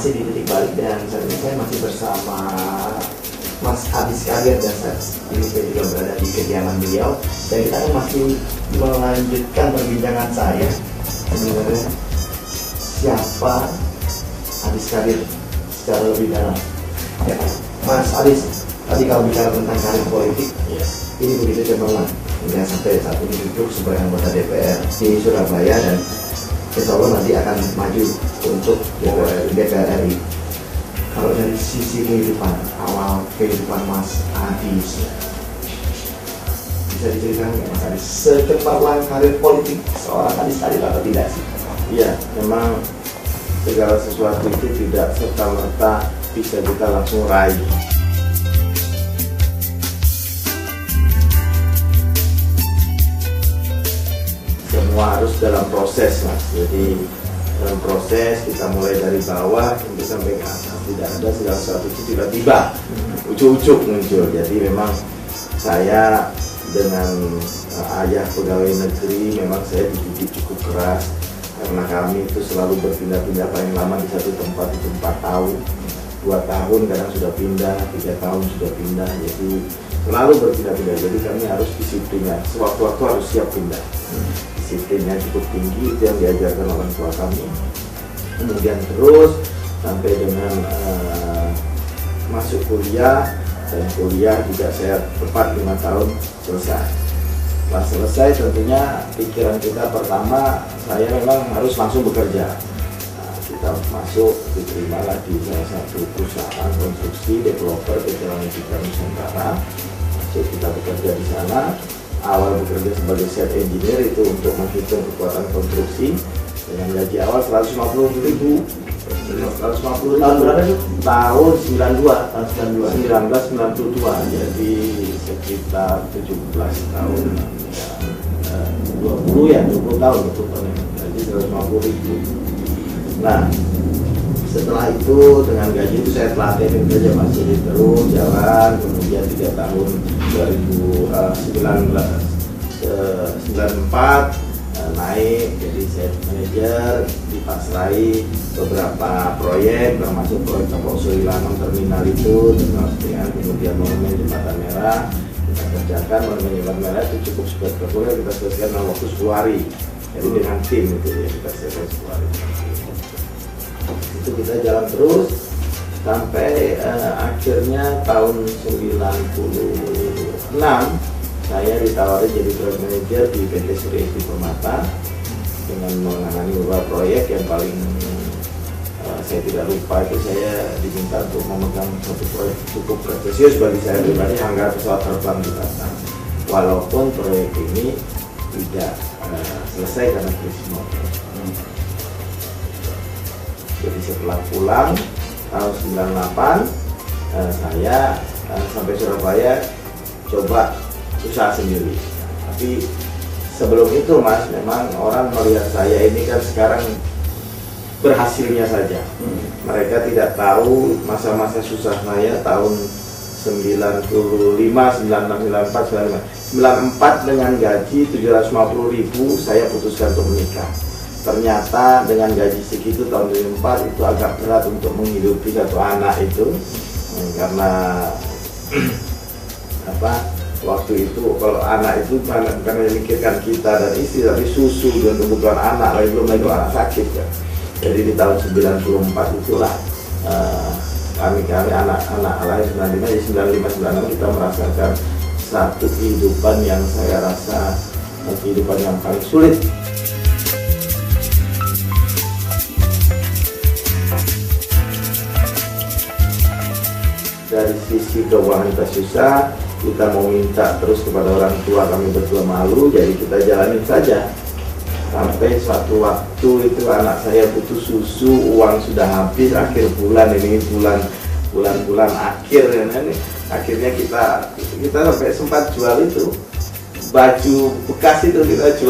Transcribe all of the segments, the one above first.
masih di titik balik dan saat ini saya masih bersama Mas Adis Kadir dan saat ini saya juga berada di kediaman beliau dan kita akan masih melanjutkan perbincangan saya sebenarnya siapa Adis Kadir secara lebih dalam. Ya, Mas Adis, tadi kalau bicara tentang karir politik, ya, ini begitu cemerlang. Hingga sampai saat ini duduk sebagai anggota DPR di Surabaya dan insya Allah nanti akan maju untuk DPR RI. Kalau dari sisi kehidupan, awal kehidupan Mas Adis, bisa diceritakan nggak Mas Adis? Secemerlang karir politik seorang Adis Kadir atau tidak sih? Iya, memang segala sesuatu itu tidak serta-merta bisa kita langsung raih. Semua harus dalam proses, Mas. Jadi dalam proses kita mulai dari bawah untuk sampai ke atas. Tidak ada segala sesuatu itu tiba-tiba ujuk-ujuk muncul. Jadi memang saya dengan ayah pegawai negeri memang saya dididik cukup keras karena kami itu selalu berpindah-pindah, paling lama di satu tempat itu 4 tahun, 2 tahun kadang sudah pindah, 3 tahun sudah pindah. Jadi selalu berpindah-pindah. Jadi kami harus disiplinnya. Sewaktu-waktu harus siap pindah. Disiplinnya cukup tinggi, itu yang diajarkan orang tua kami. Kemudian terus sampai dengan masuk kuliah, dan kuliah juga saya tepat 5 tahun selesai. Setelah selesai tentunya pikiran kita pertama saya memang harus langsung bekerja. Kita masuk, diterimalah di salah satu perusahaan konstruksi developer PT Langit Nusantara. Masuk, kita bekerja di sana. Awal bekerja sebagai site engineer itu untuk menghitung kekuatan konstruksi dengan gaji awal 150.000. 150 Tahun berapa itu? Tahun 92. Tahun 1992, jadi sekitar 17 tahun. 20 tahun itu jadi 150.000. Nah, setelah itu dengan gaji itu saya telatenin kerja masih terus jalan. Kemudian 3 tahun 2094 naik jadi site manager, dipasrai beberapa proyek termasuk proyek Kapal Sulilanang terminal itu, kemudian monumen Jembatan Merah kita kerjakan. Monumen Jembatan Merah itu cukup spektakuler, kita selesaikan dalam waktu 10 hari. Jadi dengan tim itu ya kita selesai 10 hari. Itu kita jalan terus sampai akhirnya tahun 96 saya ditawari jadi project manager di PT Surya Edi Permata dengan menangani beberapa proyek. Yang paling saya tidak lupa itu saya diminta untuk memegang satu proyek cukup prestisius bagi saya pribadi, hanggar pesawat terbang di Batam. Walaupun proyek ini tidak selesai karena krisis motor. Jadi setelah pulang tahun 98 saya sampai Surabaya coba usaha sendiri. Tapi sebelum itu Mas, memang orang melihat saya ini kan sekarang berhasilnya saja. Mereka tidak tahu masa-masa susah saya tahun 95, 96, 94, 95. 94 dengan gaji 750.000 saya putuskan untuk menikah. Ternyata dengan gaji segitu tahun 2004 itu agak berat untuk menghidupi satu anak itu, karena waktu itu kalau anak itu bukan memikirkan kita dan istri, tapi susu dan kebutuhan anak, belum lagi anak sakit kan. Jadi di tahun 94 itulah kami anak-anak lahir 95, 96 kita merasakan satu kehidupan yang saya rasa kehidupan yang paling sulit. Dari sisi keuangan kita susah, kita mau minta terus kepada orang tua, kami berdua malu, jadi kita jalanin saja. Sampai suatu waktu itu anak saya butuh susu, uang sudah habis, akhir bulan ini bulan akhir ya, ini akhirnya kita sampai sempat jual itu baju bekas itu, kita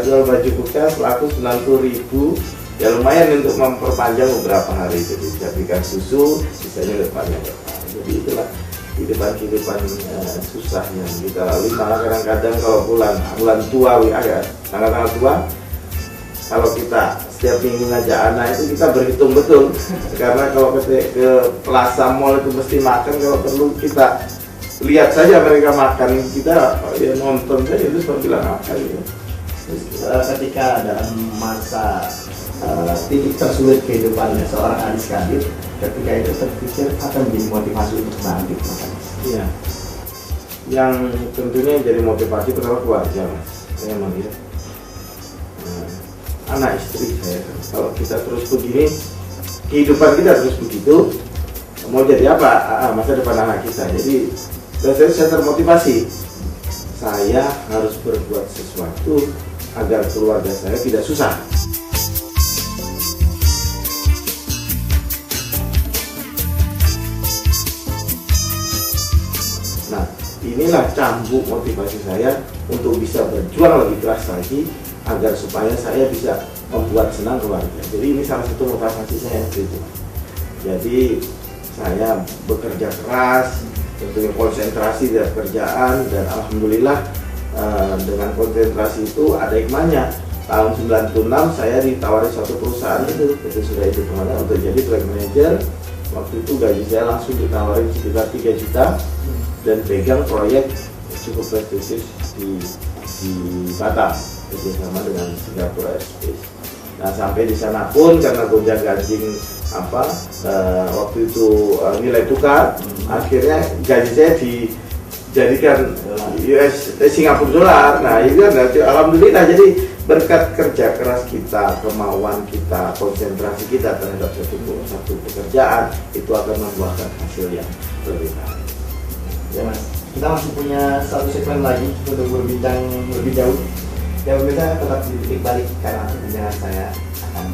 jual baju bekas laku 90.000. Ya lumayan untuk memperpanjang beberapa hari, jadi bisa berikan susu, sisanya depannya. Jadi itulah kehidupan susah yang kita lalui. Malah kadang-kadang kalau bulan tua, tanggal tua, kalau kita setiap minggu ngajak anak itu kita berhitung betul karena kalau ke Plaza Mall itu mesti makan, kalau perlu kita lihat saja mereka makan, kita ya nonton saja itu seperti bilang makan gitu. Ketika dalam masa titik tersulit kehidupannya seorang Adis Kadir, ketika itu terpikir akan menjadi motivasi untuk bangkit, Mas Adis. Iya. Yang tentunya jadi motivasi pertama keluarga, Mas. Saya melihat anak istri saya. Kalau kita terus begini, kehidupan kita terus begitu, mau jadi apa? Masa depan anak kita. Jadi saya termotivasi. Saya harus berbuat sesuatu agar keluarga saya tidak susah. Nah, inilah cambuk motivasi saya untuk bisa berjuang lebih keras lagi agar supaya saya bisa membuat senang keluarga. Jadi ini salah satu motivasi saya itu. Jadi saya bekerja keras, tentunya konsentrasi dalam kerjaan, dan alhamdulillah dengan konsentrasi itu ada hikmahnya. Tahun 96 saya ditawari suatu perusahaan itu sudah itu kemana untuk jadi track manager. Waktu itu gaji saya langsung ditawarin sekitar 3 juta dan pegang proyek cukup prestisius di Batam bersama dengan Singapura Aerospace. Nah, sampai di sana pun karena gonjang-ganjing waktu itu nilai tukar, akhirnya gaji saya dijadikan Singapura dolar. Nah, itu kan alhamdulillah, jadi berkat kerja keras kita, kemauan kita, konsentrasi kita terhadap satu pekerjaan itu akan membuahkan hasil yang lebih baik. Ya Mas, kita masih punya satu segmen lagi untuk berbincang lebih jauh. Ya pemirsa, tetap di Titik Balik karena perbincangan saya akan